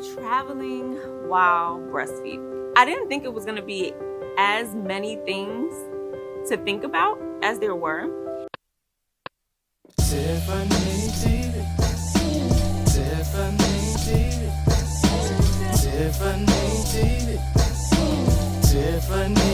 Traveling while breastfeeding. I didn't think it was going to be as many things to think about as there were. Tiffany, Tiffany, Tiffany, Tiffany, Tiffany,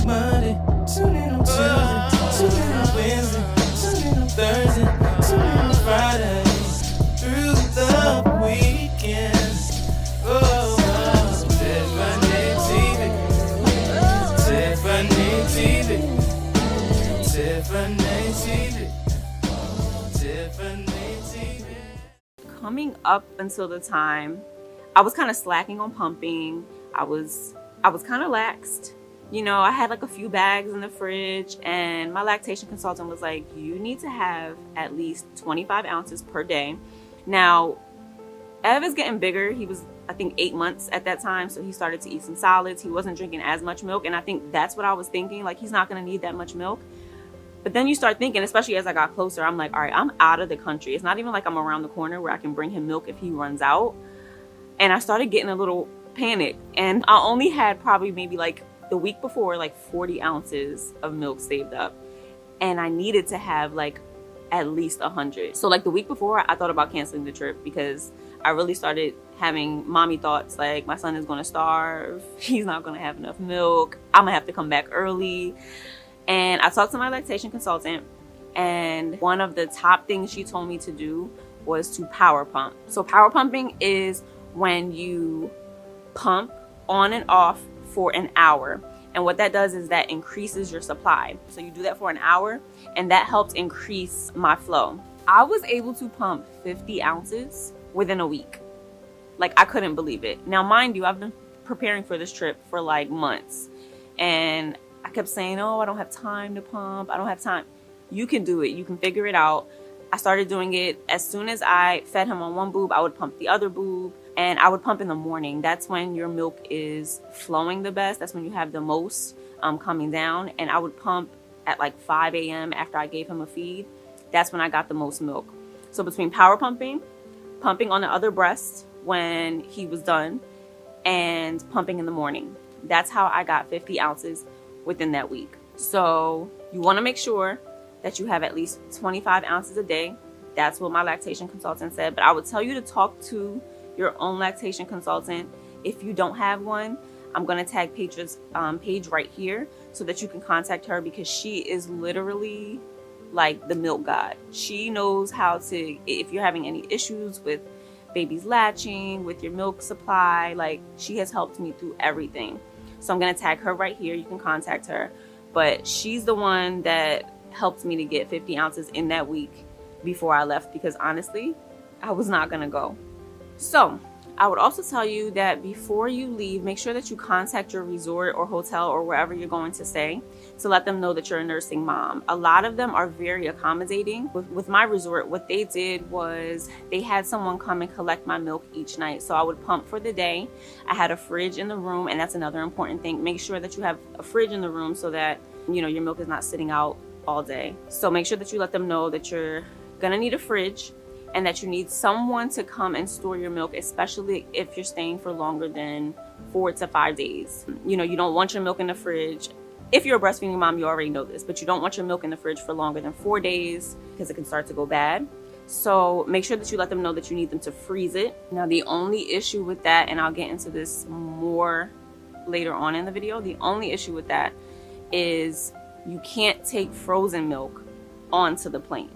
Monday, tune in on Tuesday, tune in on Wednesday, tune in on Thursday, tune in on Friday, through the weekend. Oh, Tiffany, Tiffany, Tiffany, Tiffany. Coming up until the time, I was kind of slacking on pumping. I was kind of laxed. You know, I had like a few bags in the fridge, and my lactation consultant was like, you need to have at least 25 ounces per day. Now, Ev is getting bigger. He was, I think, 8 months at that time, so he started to eat some solids. He wasn't drinking as much milk, and I think that's what I was thinking, like, he's not going to need that much milk. But then you start thinking, especially as I got closer, I'm like, all right, I'm out of the country. It's not even like I'm around the corner where I can bring him milk if he runs out. And I started getting a little panicked, and I only had probably maybe like the week before like 40 ounces of milk saved up, and I needed to have like at least 100. So like the week before, I thought about canceling the trip because I really started having mommy thoughts like, my son is going to starve, he's not going to have enough milk, I'm gonna have to come back early. And I talked to my lactation consultant, and one of the top things she told me to do was to power pump. So power pumping is when you pump on and off for an hour. And what that does is that increases your supply. So you do that for an hour, and that helps increase my flow. I was able to pump 50 ounces within a week. Like, I couldn't believe it. Now, mind you, I've been preparing for this trip for like months, and I kept saying, oh, I don't have time to pump. I don't have time. You can do it. You can figure it out. I started doing it as soon as I fed him on one boob, I would pump the other boob. And I would pump in the morning. That's when your milk is flowing the best. That's when you have the most coming down. And I would pump at like 5 a.m. after I gave him a feed. That's when I got the most milk. So between power pumping, pumping on the other breast when he was done, and pumping in the morning, that's how I got 50 ounces within that week. So you want to make sure that you have at least 25 ounces a day. That's what my lactation consultant said. But I would tell you to talk to your own lactation consultant. If you don't have one, I'm going to tag Petra's page right here so that you can contact her, because she is literally like the milk god. She knows how to, if you're having any issues with baby's latching, with your milk supply, like, she has helped me through everything. So I'm going to tag her right here. You can contact her. But she's the one that helped me to get 50 ounces in that week before I left, because honestly, I was not going to go. So I would also tell you that before you leave, make sure that you contact your resort or hotel or wherever you're going to stay to let them know that you're a nursing mom. A lot of them are very accommodating. With my resort, what they did was they had someone come and collect my milk each night. So I would pump for the day. I had a fridge in the room, and that's another important thing. Make sure that you have a fridge in the room so that, you know, your milk is not sitting out all day. So make sure that you let them know that you're gonna need a fridge, and that you need someone to come and store your milk, especially if you're staying for longer than 4 to 5 days. You know, you don't want your milk in the fridge. If you're a breastfeeding mom, you already know this, but you don't want your milk in the fridge for longer than 4 days because it can start to go bad. So make sure that you let them know that you need them to freeze it. Now, the only issue with that, and I'll get into this more later on in the video, the only issue with that is you can't take frozen milk onto the plane.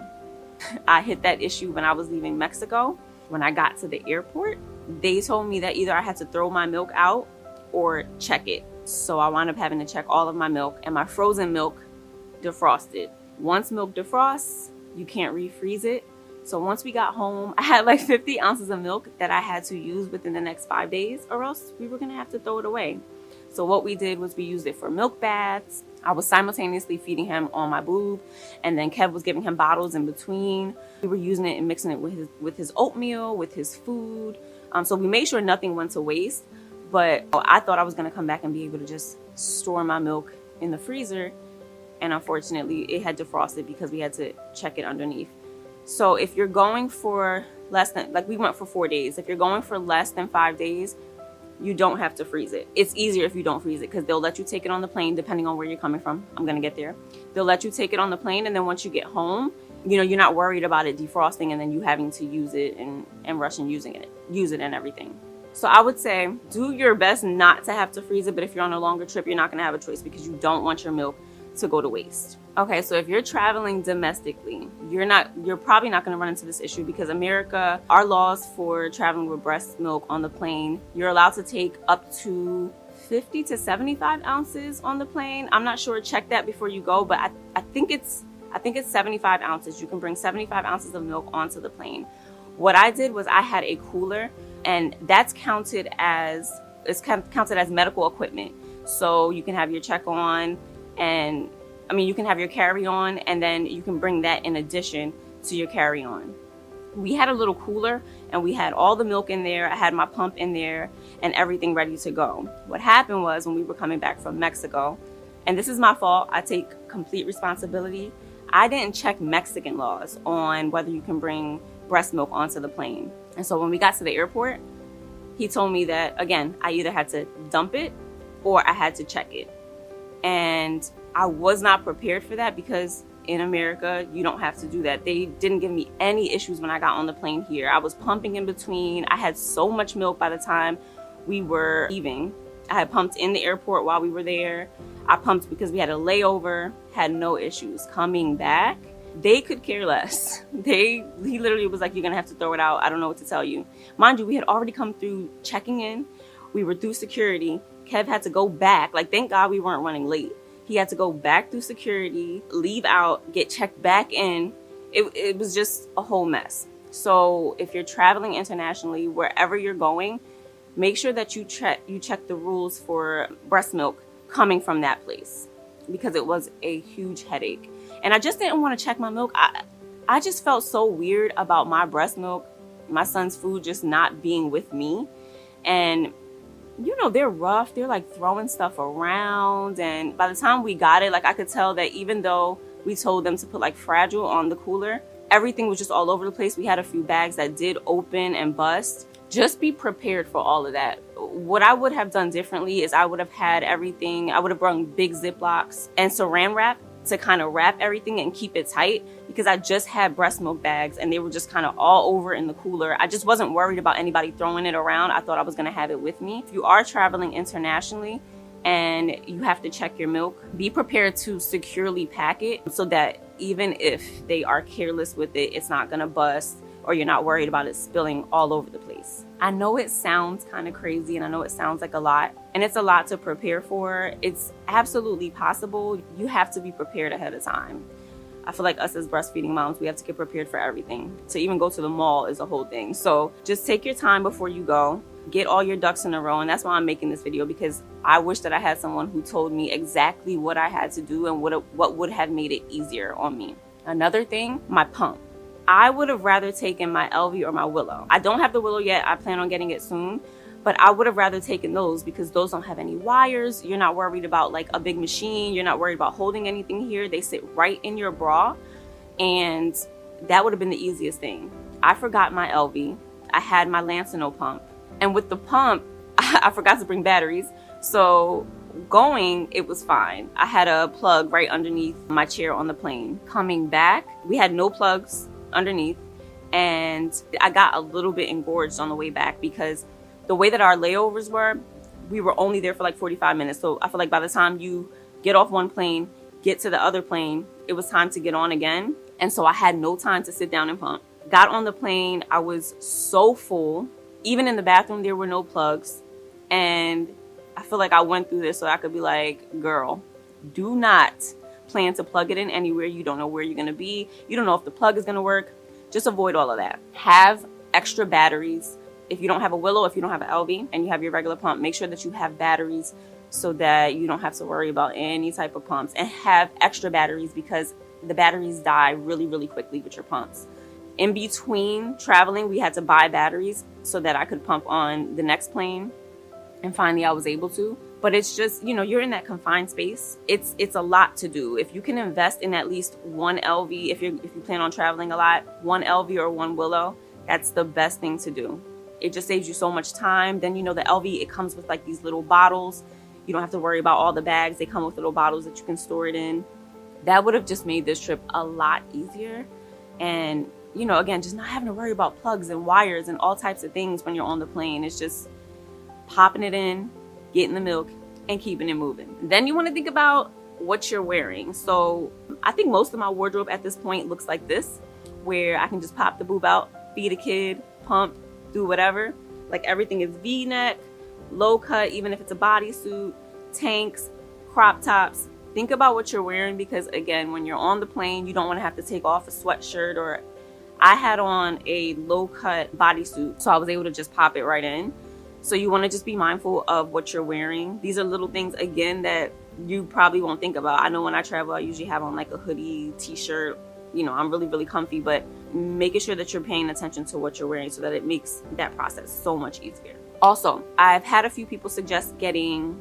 I hit that issue when I was leaving Mexico. When I got to the airport, they told me that either I had to throw my milk out or check it. So I wound up having to check all of my milk, and my frozen milk defrosted. Once milk defrosts, you can't refreeze it. So once we got home, I had like 50 ounces of milk that I had to use within the next 5 days, or else we were gonna have to throw it away. So what we did was we used it for milk baths. I was simultaneously feeding him on my boob, and then Kev was giving him bottles in between. We were using it and mixing it with his oatmeal, with his food. So we made sure nothing went to waste. But I thought I was gonna come back and be able to just store my milk in the freezer, and unfortunately it had defrosted because we had to check it underneath. So if you're going for less than, like we went for 4 days. If you're going for less than 5 days, you don't have to freeze it. It's easier if you don't freeze it because they'll let you take it on the plane depending on where you're coming from. I'm gonna get there. They'll let you take it on the plane, and then once you get home, you know, you're not worried about it defrosting and then you having to use it and rush and use it and everything. So I would say do your best not to have to freeze it, but if you're on a longer trip, you're not gonna have a choice because you don't want your milk to go to waste. Okay, so if you're traveling domestically, you're probably not gonna run into this issue because America, our laws for traveling with breast milk on the plane, you're allowed to take up to 50 to 75 ounces on the plane. I'm not sure, check that before you go, but I think it's 75 ounces. You can bring 75 ounces of milk onto the plane. What I did was I had a cooler, and that's counted as medical equipment. So you can have your check on, and I mean, you can have your carry-on, and then you can bring that in addition to your carry-on. We had a little cooler, and we had all the milk in there. I had my pump in there and everything ready to go. What happened was when we were coming back from Mexico, and this is my fault, I take complete responsibility. I didn't check Mexican laws on whether you can bring breast milk onto the plane. And so when we got to the airport, he told me that, again, I either had to dump it or I had to check it. And I was not prepared for that because in America, you don't have to do that. They didn't give me any issues when I got on the plane here. I was pumping in between. I had so much milk by the time we were leaving. I had pumped in the airport while we were there. I pumped because we had a layover, had no issues. Coming back, they could care less. He literally was like, you're gonna have to throw it out. I don't know what to tell you. Mind you, we had already come through checking in. We were through security. Kev had to go back. Like, thank God we weren't running late. He had to go back through security, leave out, get checked back in. It was just a whole mess. So if you're traveling internationally, wherever you're going, make sure that you check the rules for breast milk coming from that place, because it was a huge headache. And I just didn't want to check my milk. I just felt so weird about my breast milk, my son's food just not being with me. And you know, they're rough. They're like throwing stuff around. And by the time we got it, like I could tell that even though we told them to put like Fragile on the cooler, everything was just all over the place. We had a few bags that did open and bust. Just be prepared for all of that. What I would have done differently is I would have had everything. I would have brought big Ziplocs and saran wrap to kind of wrap everything and keep it tight, because I just had breast milk bags and they were just kind of all over in the cooler. I just wasn't worried about anybody throwing it around. I thought I was going to have it with me. If you are traveling internationally and you have to check your milk, be prepared to securely pack it so that even if they are careless with it, it's not going to bust, or you're not worried about it spilling all over the place. I know it sounds kind of crazy, and I know it sounds like a lot, and it's a lot to prepare for. It's absolutely possible. You have to be prepared ahead of time. I feel like us as breastfeeding moms, we have to get prepared for everything. To even go to the mall is a whole thing. So just take your time before you go. Get all your ducks in a row, and that's why I'm making this video, because I wish that I had someone who told me exactly what I had to do and what would have made it easier on me. Another thing, my pump. I would have rather taken my LV or my Willow. I don't have the Willow yet. I plan on getting it soon, but I would have rather taken those because those don't have any wires. You're not worried about like a big machine. You're not worried about holding anything here. They sit right in your bra, and that would have been the easiest thing. I forgot my LV. I had my Lancino pump, and with the pump, I forgot to bring batteries. So going, it was fine. I had a plug right underneath my chair on the plane. Coming back, we had no plugs underneath, and I got a little bit engorged on the way back because the way that our layovers were, we were only there for like 45 minutes. So I feel like by the time you get off one plane, get to the other plane, it was time to get on again. And so I had no time to sit down and pump. Got on the plane, I was so full. Even in the bathroom, there were no plugs. And I feel like I went through this so I could be like, girl, do not plan to plug it in anywhere. You don't know where you're going to be. You don't know if the plug is going to work. Just avoid all of that. Have extra batteries. If you don't have a Willow, if you don't have an LV and you have your regular pump, make sure that you have batteries so that you don't have to worry about any type of pumps. And have extra batteries because the batteries die really, really quickly with your pumps. In between traveling, we had to buy batteries so that I could pump on the next plane. And finally, I was able to. But it's just, you know, you're in that confined space. It's a lot to do. If you can invest in at least one LV, if you plan on traveling a lot, one LV or one Willow, That's the best thing to do. It just saves you so much time. Then, you know, the LV, it comes with like these little bottles. You don't have to worry about all the bags. They come with little bottles that you can store it in. That would have just made this trip a lot easier. And, you know, again, just not having to worry about plugs and wires and all types of things when you're on the plane. It's just popping it in, getting the milk, and keeping it moving. Then you want to think about what you're wearing. So I think most of my wardrobe at this point looks like this, where I can just pop the boob out, feed a kid, pump, do whatever. Like everything is V-neck, low cut, even if it's a bodysuit, tanks, crop tops. Think about what you're wearing, because again, when you're on the plane, you don't want to have to take off a sweatshirt. Or I had on a low cut bodysuit, so I was able to just pop it right in. So you want to just be mindful of what you're wearing. These are little things, again, that you probably won't think about. I know when I travel, I usually have on like a hoodie, t-shirt. You know, I'm really, really comfy, but making sure that you're paying attention to what you're wearing so that it makes that process so much easier. Also, I've had a few people suggest getting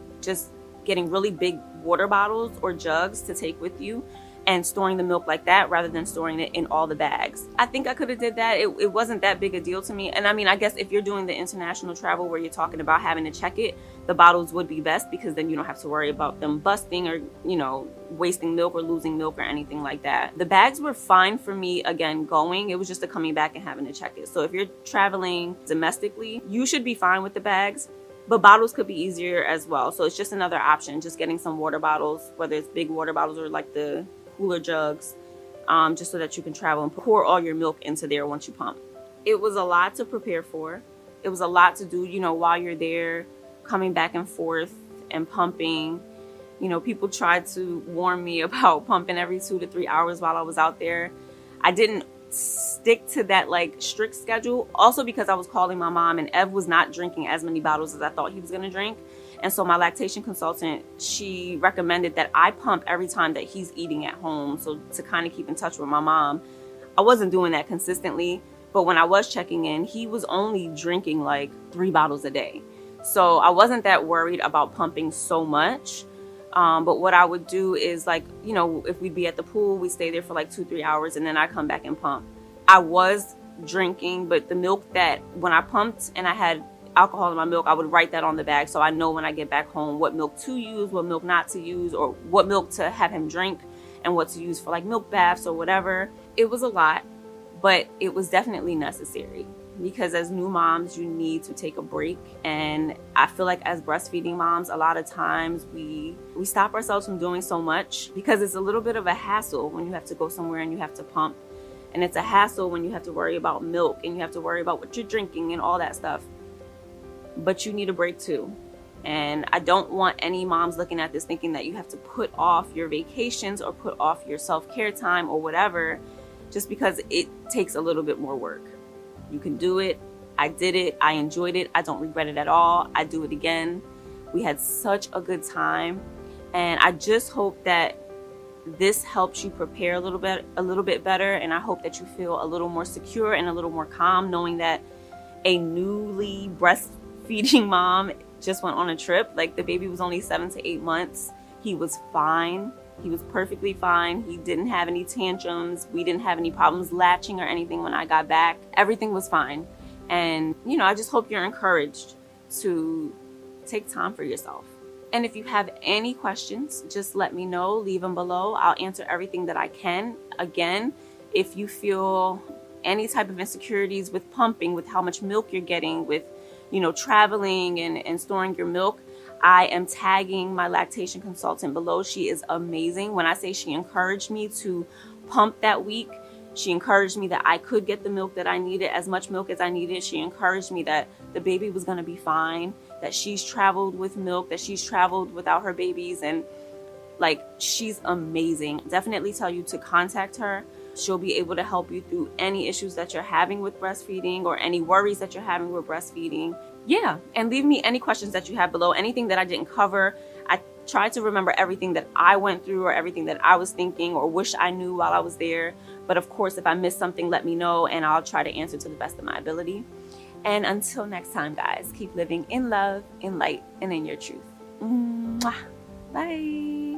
really big water bottles or jugs to take with you and storing the milk like that rather than storing it in all the bags. I think I could have did that. It wasn't that big a deal to me. And I mean, I guess if you're doing the international travel where you're talking about having to check it, the bottles would be best, because then you don't have to worry about them busting or, you know, wasting milk or losing milk or anything like that. The bags were fine for me, again, going. It was just the coming back and having to check it. So if you're traveling domestically, you should be fine with the bags. But bottles could be easier as well. So it's just another option, just getting some water bottles, whether it's big water bottles or like the cooler jugs, just so that you can travel and pour all your milk into there once you pump. It was a lot to prepare for. It was a lot to do, you know, while you're there, coming back and forth and pumping. You know, people tried to warn me about pumping every 2 to 3 hours while I was out there. I didn't stick to that like strict schedule, also because I was calling my mom and Ev was not drinking as many bottles as I thought he was going to drink. And so my lactation consultant, she recommended that I pump every time that he's eating at home, so to kind of keep in touch with my mom. I wasn't doing that consistently, but when I was checking in, he was only drinking like 3 bottles a day. So I wasn't that worried about pumping so much. But what I would do is, like, you know, if we'd be at the pool, we stay there for like 2-3 hours and then I come back and pump. I was drinking, but the milk that when I pumped and I had alcohol in my milk, I would write that on the bag so I know when I get back home what milk to use, what milk not to use, or what milk to have him drink and what to use for like milk baths or whatever. It was a lot, but it was definitely necessary, because as new moms, you need to take a break. And I feel like as breastfeeding moms, a lot of times we stop ourselves from doing so much because it's a little bit of a hassle when you have to go somewhere and you have to pump. And it's a hassle when you have to worry about milk and you have to worry about what you're drinking and all that stuff. But you need a break too. And I don't want any moms looking at this thinking that you have to put off your vacations or put off your self-care time or whatever just because it takes a little bit more work. You can do it. I did it. I enjoyed it. I don't regret it at all. I do it again. We had such a good time. And I just hope that this helps you prepare a little bit better. And I hope that you feel a little more secure and a little more calm, knowing that a newly breastfeeding mom just went on a trip. Like, the baby was only 7 to 8 months. He was fine. He was perfectly fine. He didn't have any tantrums. We didn't have any problems latching or anything when I got back. Everything was fine. And, you know, I just hope you're encouraged to take time for yourself. And if you have any questions, just let me know. Leave them below. I'll answer everything that I can. Again, if you feel any type of insecurities with pumping, with how much milk you're getting, with, you know, traveling and storing your milk, I am tagging my lactation consultant below. She is amazing. When I say she encouraged me to pump that week, she encouraged me that I could get the milk that I needed, as much milk as I needed. She encouraged me that the baby was going to be fine, that she's traveled with milk, that she's traveled without her babies. And like, she's amazing. Definitely tell you to contact her. She'll be able to help you through any issues that you're having with breastfeeding or any worries that you're having with breastfeeding. Yeah, and leave me any questions that you have below, anything that I didn't cover. I tried to remember everything that I went through or everything that I was thinking or wish I knew while I was there. But of course, if I missed something, let me know and I'll try to answer to the best of my ability. And until next time, guys, keep living in love, in light, and in your truth. Mwah. Bye.